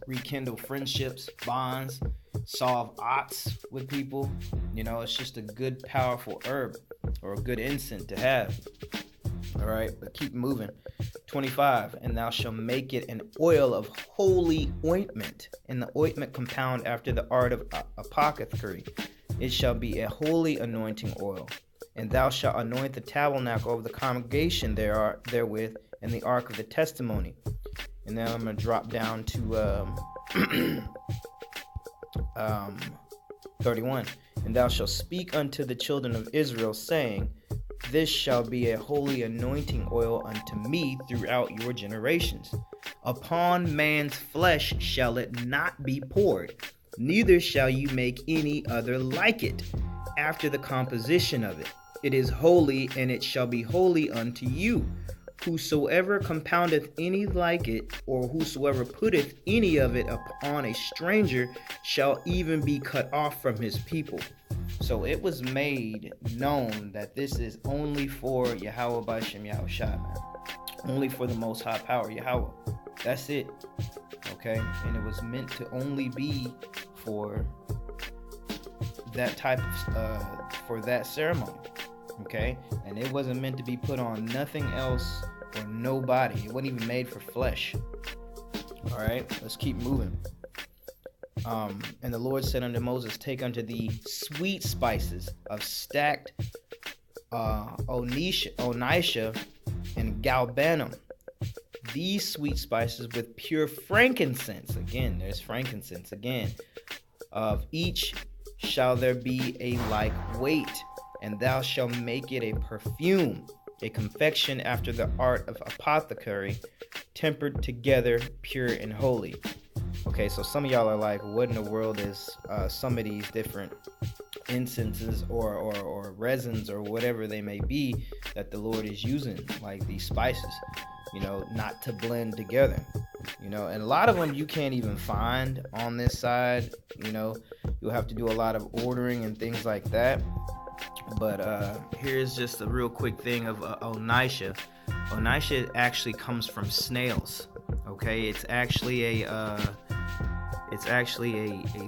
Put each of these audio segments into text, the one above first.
rekindle friendships, bonds, solve odds with people. It's just a good, powerful herb or a good incense to have. All right, but keep moving. 25, and thou shalt make it an oil of holy ointment, and the ointment compound after the art of apothecary. It shall be a holy anointing oil. And thou shalt anoint the tabernacle of the congregation therewith, and the ark of the testimony. And then I'm going to drop down to 31. And thou shalt speak unto the children of Israel, saying, this shall be a holy anointing oil unto me throughout your generations. Upon man's flesh shall it not be poured, neither shall you make any other like it, after the composition of it. It is holy, and it shall be holy unto you. Whosoever compoundeth any like it, or whosoever putteth any of it upon a stranger, shall even be cut off from his people. So it was made known that this is only for Yahweh B'Shem Yahushua, man. Only for the Most High Power, Yahweh. That's it. Okay? And it was meant to only be for that type of, for that ceremony. Okay? And it wasn't meant to be put on nothing else or nobody. It wasn't even made for flesh. Alright? Let's keep moving. And the Lord said unto Moses, take unto thee sweet spices of stacked onycha and galbanum. These sweet spices with pure frankincense. Again, there's frankincense again. Of each shall there be a like weight, and thou shalt make it a perfume, a confection after the art of apothecary, tempered together, pure and holy. Okay, so some of y'all are like, what in the world is some of these different incenses or resins or whatever they may be that the Lord is using, like these spices, not to blend together, and a lot of them you can't even find on this side. You'll have to do a lot of ordering and things like that. But here's just a real quick thing of onycha. Onycha actually comes from snails. Okay, it's actually a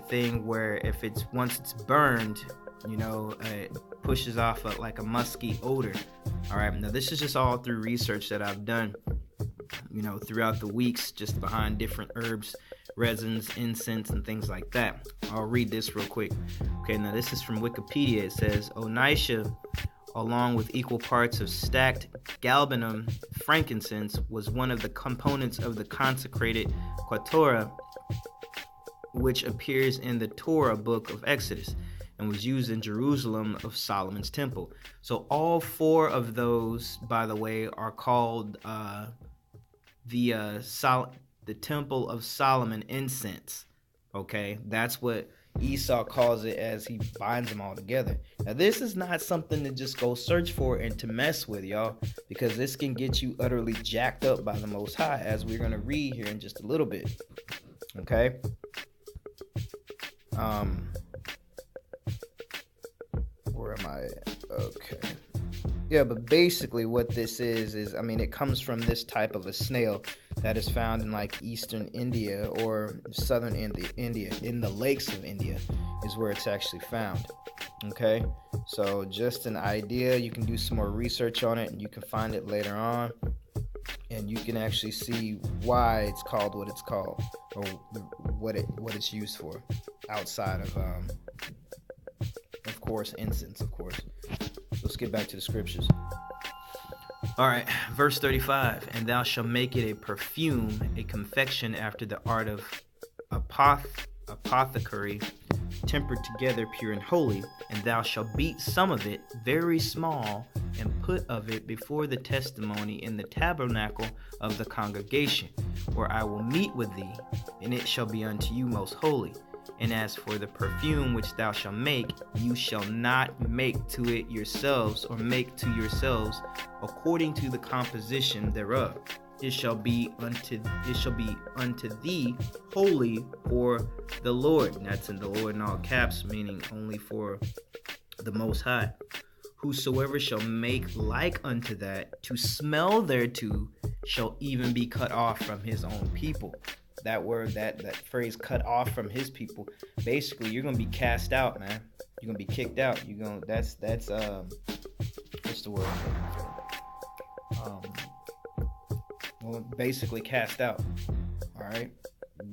thing where if once it's burned, it pushes off like a musky odor. All right, now this is just all through research that I've done, throughout the weeks, just behind different herbs, resins, incense, and things like that. I'll read this real quick. Okay, now this is from Wikipedia. It says, onycha, along with equal parts of stacked galbanum frankincense, was one of the components of the consecrated Torah, which appears in the Torah book of Exodus and was used in Jerusalem of Solomon's temple. So all four of those, by the way, are called the Temple of Solomon incense. Okay, that's what Esau calls it as he binds them all together. Now this is not something to just go search for and to mess with, y'all, because this can get you utterly jacked up by the Most High, as we're going to read here in just a little bit. Okay. Where am I at? Okay. Yeah, but basically what this is it comes from this type of a snail that is found in like eastern India or southern India, in the lakes of India is where it's actually found. Okay, so just an idea. You can do some more research on it and you can find it later on, and you can actually see why it's called what it's called, or what it's used for, outside of course, incense, of course. Let's get back to the scriptures. All right, verse 35. And thou shalt make it a perfume, a confection after the art of apothecary, tempered together, pure and holy. And thou shalt beat some of it very small, and put of it before the testimony in the tabernacle of the congregation, where I will meet with thee, and it shall be unto you most holy. And as for the perfume which thou shalt make, you shall not make to it yourselves, or make to yourselves according to the composition thereof. It shall be unto thee holy for the Lord. And that's in the Lord in all caps, meaning only for the Most High. Whosoever shall make like unto that, to smell thereto, shall even be cut off from his own people. that word, that phrase, cut off from his people, basically you're gonna be cast out, man. You're gonna be kicked out. You're gonna that's what's the word? Well, basically cast out. All right,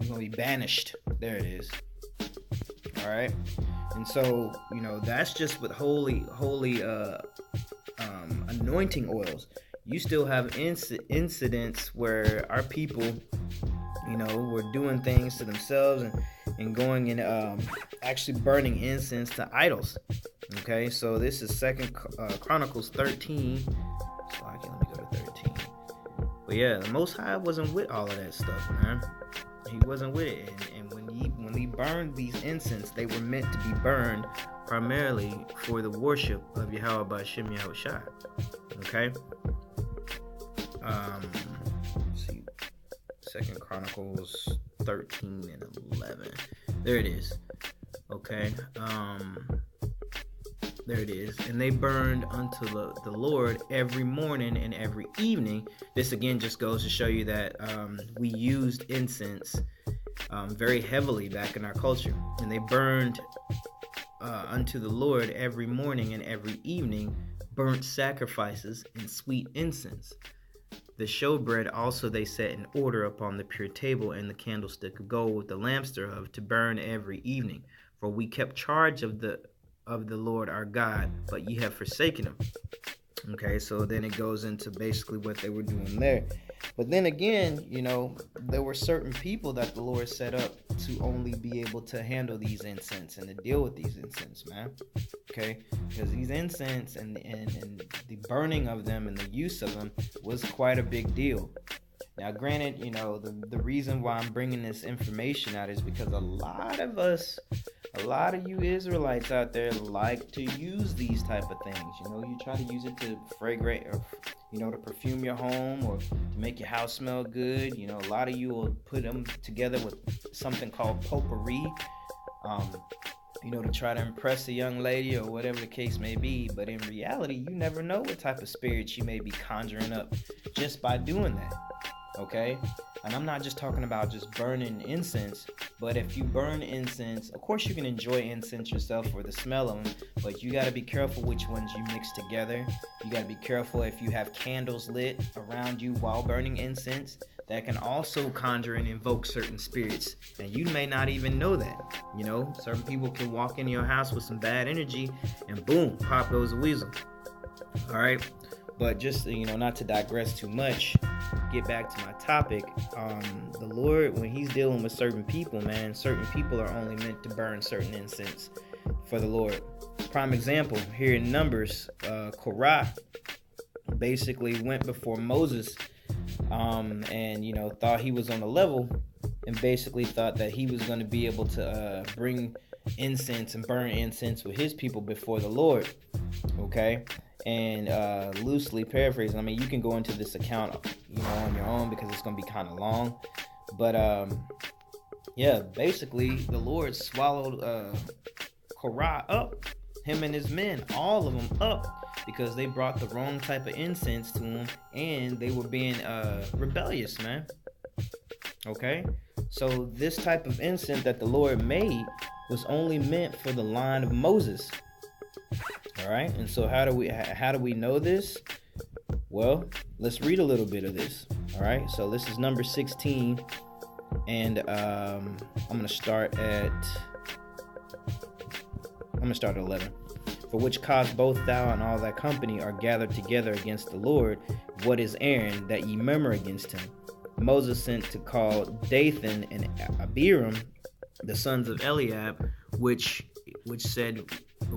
you're gonna be banished. There it is. All right, and so that's just with holy anointing oils. You still have incidents where our people, were doing things to themselves and going and actually burning incense to idols. Okay, so this is Second Chronicles 13. So let me go to 13. But yeah, the Most High wasn't with all of that stuff, man. He wasn't with it, and when he burned these incense, they were meant to be burned primarily for the worship of Yahweh B'Shem Yahushua. Okay. Let's see, Second Chronicles 13 and 11. There it is. Okay. There it is. And they burned unto the Lord every morning and every evening. This again just goes to show you that we used incense very heavily back in our culture. And they burned unto the Lord every morning and every evening burnt sacrifices and sweet incense. The showbread also they set in order upon the pure table, and the candlestick of gold with the lamps thereof to burn every evening. For we kept charge of the Lord our God, but ye have forsaken him. Okay, so then it goes into basically what they were doing there. But then again, there were certain people that the Lord set up to only be able to handle these incense and to deal with these incense, man. Okay, because these incense and the burning of them and the use of them was quite a big deal. Now, granted, the reason why I'm bringing this information out is because a lot of you Israelites out there like to use these type of things. You try to use it to fragrate or, to perfume your home or to make your house smell good. A lot of you will put them together with something called potpourri, to try to impress a young lady or whatever the case may be. But in reality, you never know what type of spirits you may be conjuring up just by doing that. Okay? And I'm not just talking about just burning incense, but if you burn incense, of course you can enjoy incense yourself for the smell of them, but you got to be careful which ones you mix together. You got to be careful if you have candles lit around you while burning incense. That can also conjure and invoke certain spirits, and you may not even know that. Certain people can walk into your house with some bad energy, and boom, pop goes a weasel. All right, but just not to digress too much, get back to my topic. The Lord, when He's dealing with certain people, man, certain people are only meant to burn certain incense for the Lord. Prime example here in Numbers, Korah basically went before Moses. And thought he was on the level, and basically thought that he was going to be able to bring incense and burn incense with his people before the Lord. Okay, and loosely paraphrasing, you can go into this account on your own because it's going to be kind of long, but basically the Lord swallowed Korah up, him and his men, all of them up, because they brought the wrong type of incense to him, and they were being rebellious, man. Okay, so this type of incense that the Lord made was only meant for the line of Moses. All right, and so how do we know this? Well, let's read a little bit of this. All right, so this is number 16, and I'm gonna start at 11. For which cause both thou and all that company are gathered together against the Lord. What is Aaron, that ye murmur against him? Moses sent to call Dathan and Abiram, the sons of Eliab, which said,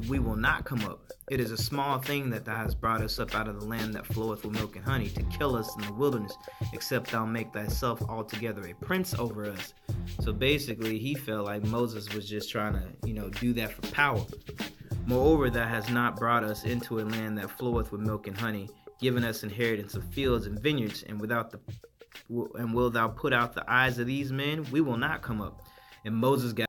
we will not come up. It is a small thing that thou hast brought us up out of the land that floweth with milk and honey, to kill us in the wilderness, except thou make thyself altogether a prince over us. So basically, he felt like Moses was just trying to, do that for power. Moreover, thou hast not brought us into a land that floweth with milk and honey, given us inheritance of fields and vineyards, and will thou put out the eyes of these men? We will not come up. And Moses got